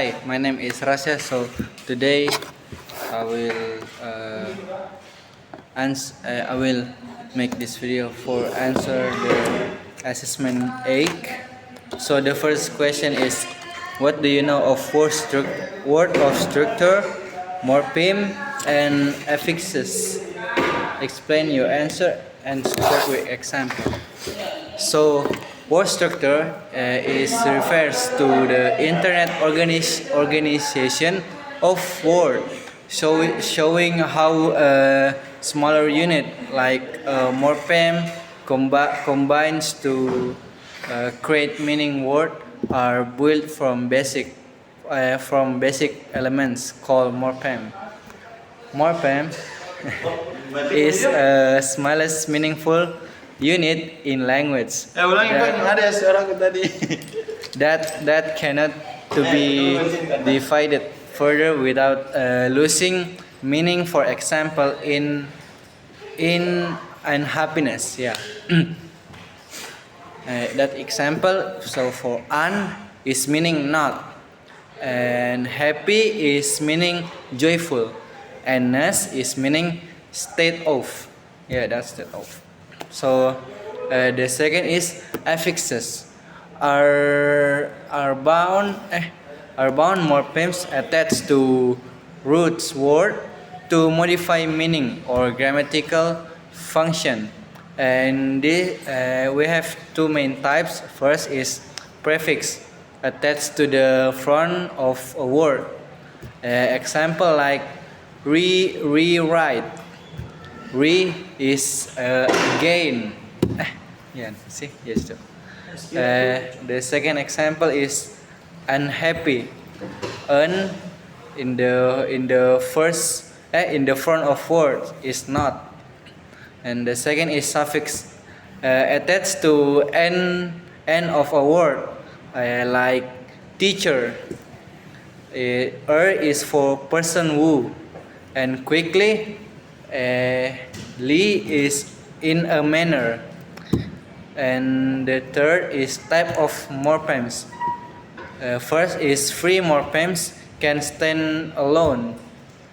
Hi, my name is Rasya. So today I will I will make this video for answer the assessment 8. So the first question is, what do you know of word of structure, morpheme, and affixes? Explain your answer and support with example. So, word structure refers to the internet organization of word, showing how a smaller unit like morpheme combines to create meaning word are built from basic elements called morpheme. Morpheme is a smallest meaningful unit in language Ulangi Bang, ada suaraku tadi. that cannot to be divided further without losing meaning. For example, in unhappiness, yeah. That example, so for un is meaning not, and happy is meaning joyful, and ness is meaning state of, yeah, that's state of. So the second is affixes are bound morphemes attached to roots word to modify meaning or grammatical function. And we have two main types. First is prefix attached to the front of a word. Example like rewrite. Re is gain. Yeah, see, yes. The second example is unhappy. Un in the front of word is not. And the second is suffix attached to end of a word, like teacher. Is for person who, and quickly. Li is in a manner. And the third is type of morphemes. First is free morphemes can stand alone,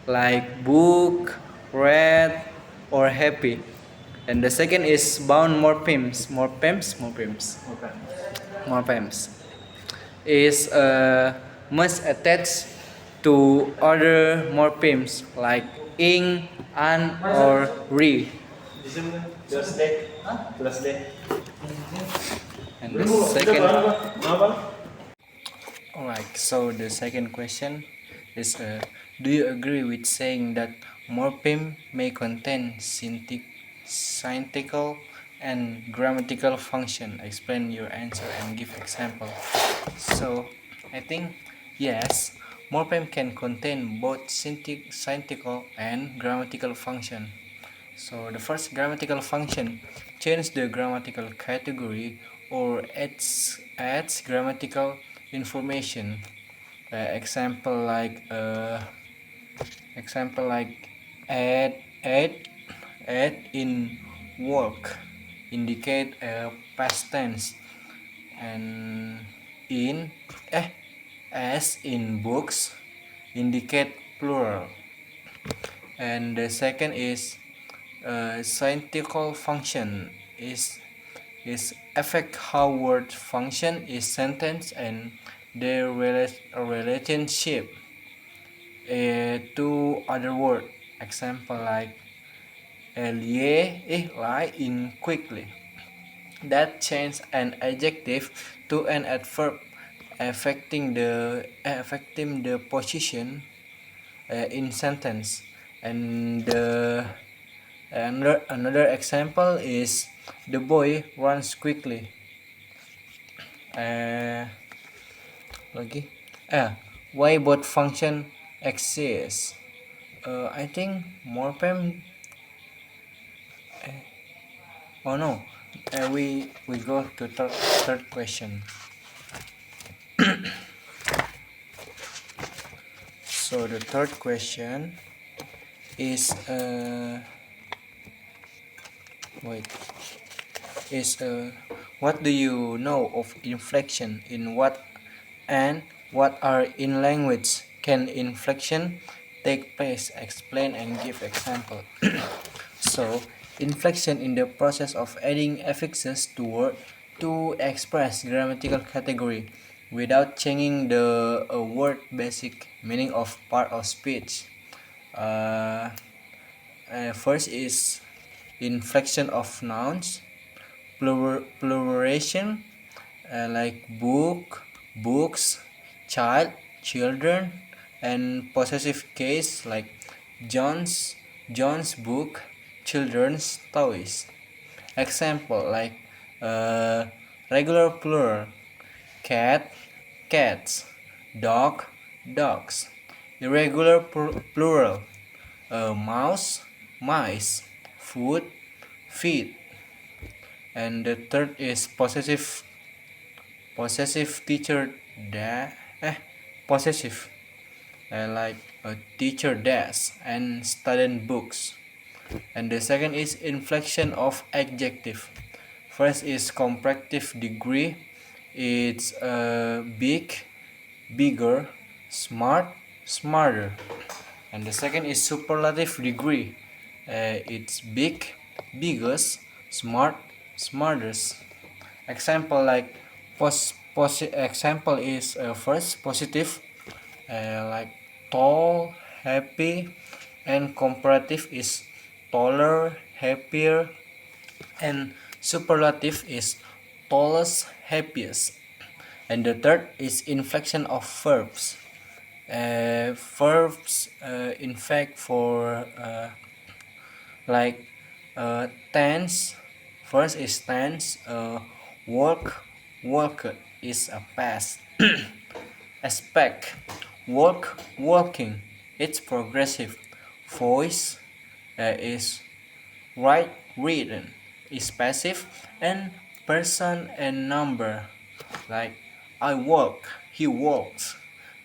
like book, read, or happy. And the second is bound morphemes is must attach to other morphemes like ing, an, or re. And the second, alright. So the second question is, do you agree with saying that morpheme may contain syntactical and grammatical function? Explain your answer and give example. So I think yes, morpheme can contain both syntactical and grammatical function. So the first, grammatical function, change the grammatical category or adds grammatical information. Example like add add in work indicate a past tense, and in as in books indicate plural. And the second is syntactical function is affect how word function is sentence and their relationship to other word. Example like lie in quickly, that change an adjective to an adverb affecting the position in sentence. And another example is the boy runs quickly. Why both function exist? I think morpheme. Oh no, we go to third question. So the third question is what do you know of inflection in what and What are in language? Can inflection take place? Explain and give example. So, inflection in the process of adding affixes to word to express grammatical category without changing the word basic meaning of part of speech. Uh, First is inflection of nouns, pluralization, like book, books, child, children, and possessive case like John's book, children's toys. Example like uh, regular plural, cat, cats, dog, dogs. Irregular plural, mouse, mice, food, feet. And the third is possessive teacher da possessive like a teacher desk and student books. And the second is inflection of adjective. First is comparative degree. It's big, bigger, smart, smarter. And the second is superlative degree. It's big, biggest, smart, smartest. Example like example is first positive, like tall, happy, and comparative is taller, happier, and superlative is tallest, happiest. And the third is inflection of verbs. Verbs, in fact, for like tense. First is tense. Work, worked is a past. Aspect, work, working. It's progressive. Voice is write, written. Is passive. And person and number like I walk, he walks.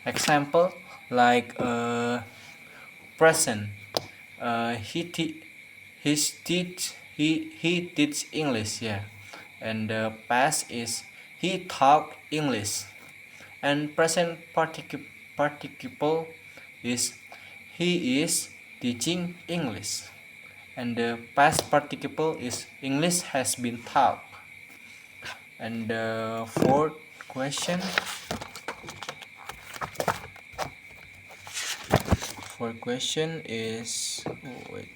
Example like present. He his teach he teach English, yeah. And the past is he talk English. And present participle is he is teaching English. And the past participle is English has been taught. And the fourth question is wait.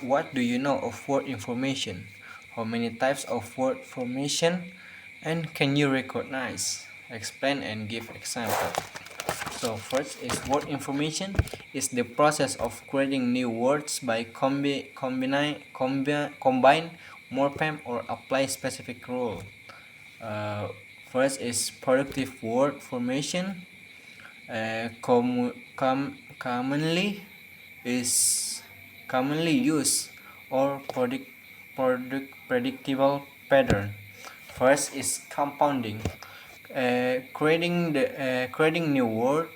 What do you know of word information? How many types of word formation? And can you recognize? Explain and give example. So first is word information is the process of creating new words by combine morpheme or apply specific rule. Uh, First is productive word formation. Is commonly used or predictable pattern. First is compounding, creating new word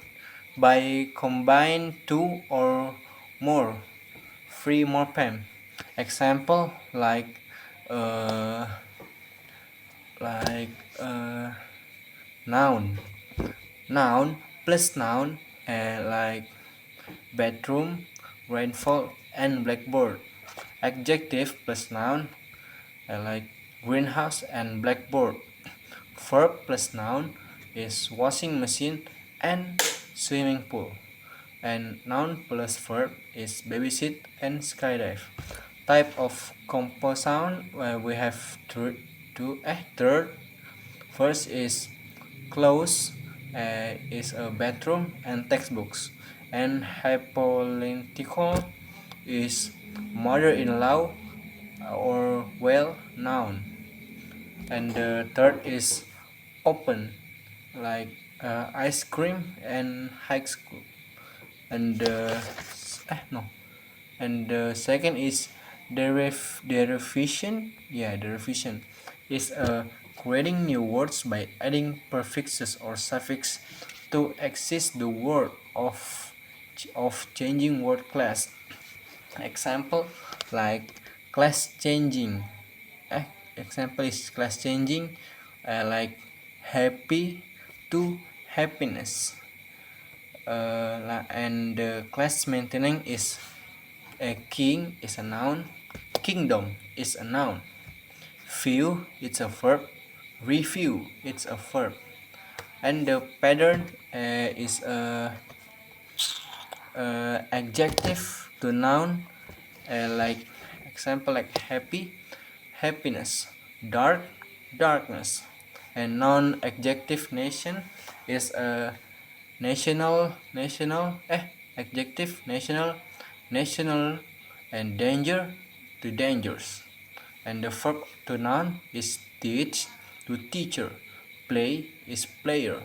by combine two or more free morpheme. Example uh, like noun, plus noun, like bedroom, rainfall, and blackboard. Adjective plus noun, like greenhouse and blackboard. Verb plus noun is washing machine and swimming pool. And noun plus verb is babysit and skydive. Type of compound we have third. First is clothes, is a bathroom and textbooks. And hypothetical is mother-in-law or well noun. And the third is open, like ice cream and high school. And no. And the second is derivation. Yeah, derivation is creating new words by adding prefixes or suffix to exist the word of changing word class. Example like class changing. Example is class changing, like happy to happiness. And the class maintaining is a king is a noun, kingdom is a noun, view it's a verb, review it's a verb, and the pattern is a adjective to noun, like example like happy, happiness, dark, darkness, and non adjective nation is a national adjective national, national, and danger to dangers, and the verb to noun is teach to teacher, play is player,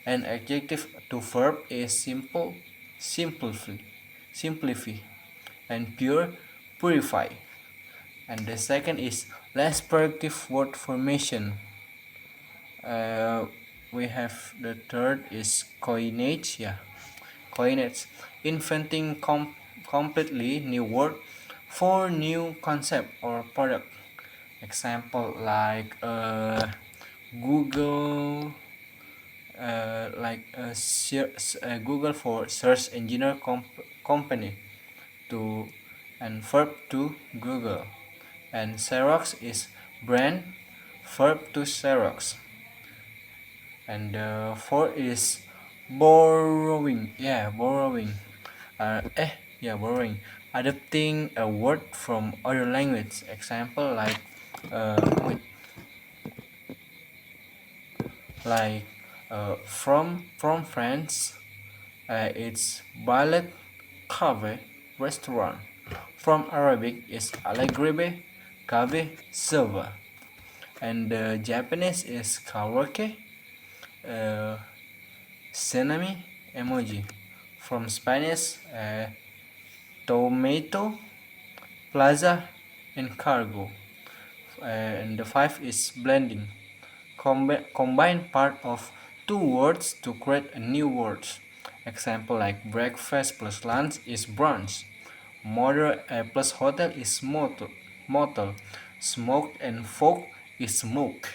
and adjective to verb is simple, simplify, and pure, purify. And the second is less productive word formation. We have the third is coinage, coinage, inventing completely new word for new concept or product. Example like Google, Google for search engine company to, and verb to Google, and Xerox is brand, verb to Xerox, and the fourth is borrowing, borrowing, borrowing, adapting a word from other language. Example like wait, like from France, it's ballet cave restaurant. From Arabic is allegribe cave silva, and Japanese is karaoke senami emoji. From Spanish tomato plaza and cargo. And the five is blending, combine part of two words to create a new word. Example like breakfast plus lunch is brunch, motor plus hotel is motel, smoke and fog is smoke,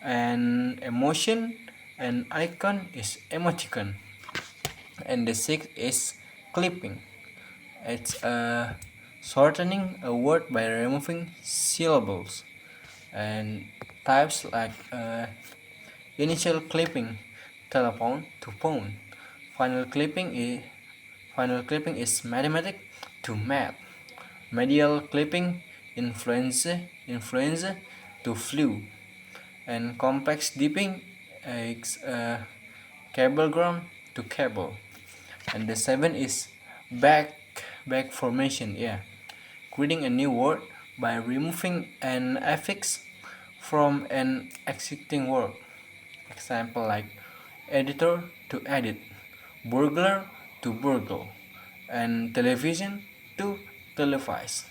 and emotion and icon is emoticon. And the sixth is clipping. It's shortening a word by removing syllables. And types like initial clipping, telephone to phone. Final clipping is mathematic to math. Medial clipping, influenza to flu. And complex dipping is cablegram to cable. And the seven is back formation, creating a new word by removing an affix from an existing word. Example like editor to edit, burglar to burgle, and television to televise.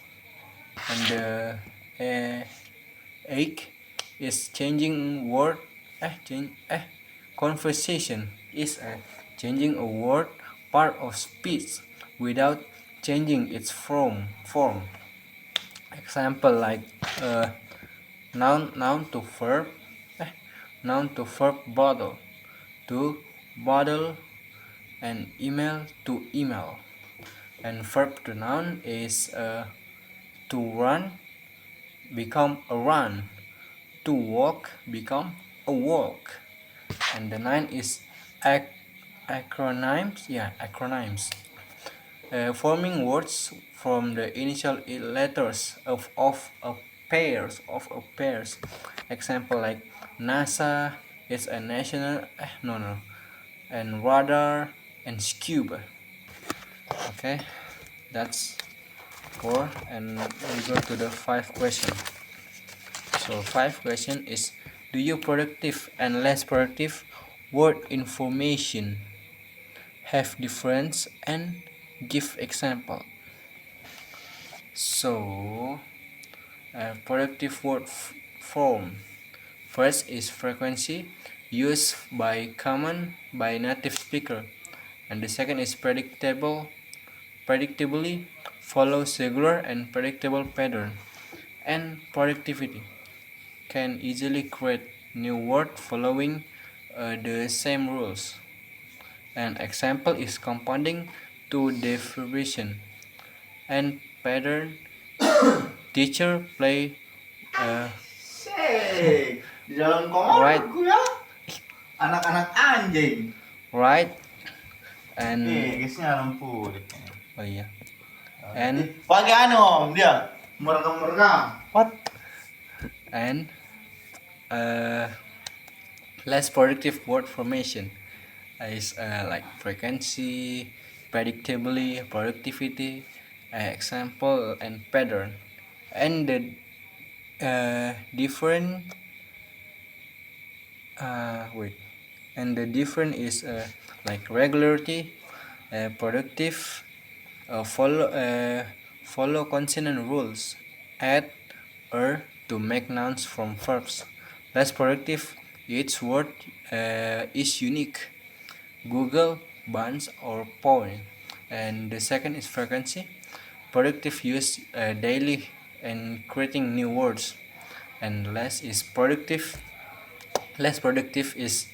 And the eight is changing word, conversation is changing a word part of speech without changing its form. Example like noun to verb, bottle to bottle, and email to email. And verb to noun is to run become a run, to walk become a walk. And the nine is acronyms, forming words from the initial letters of a pairs. Example like NASA is a national, and radar and scuba. Okay, that's four, and we go to the 5 question. So 5 question is, do you productive and less productive word information have difference, and give example. So productive word form. First is frequency, used by native speaker, and the second is predictably, follows regular and predictable pattern. and productivity can easily create new word following the same rules. An example is compounding to derivation and pattern. Teacher play Sek, di dalam kamar right, aku ya. Anak-anak anjing. right, and Guysnya lampu. oh iya, and Pakai anu om dia merekam. what, and less productive word formation is like frequency, predictably, productivity, example, and pattern, and the different wait, and the different is like regularity, productive, follow consonant rules, add er to make nouns from verbs. Less productive, each word is unique. Google, Buns, or Point. And the second is frequency. Productive use daily and creating new words. And less is productive. Less productive is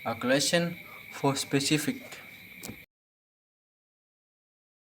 a collection for specific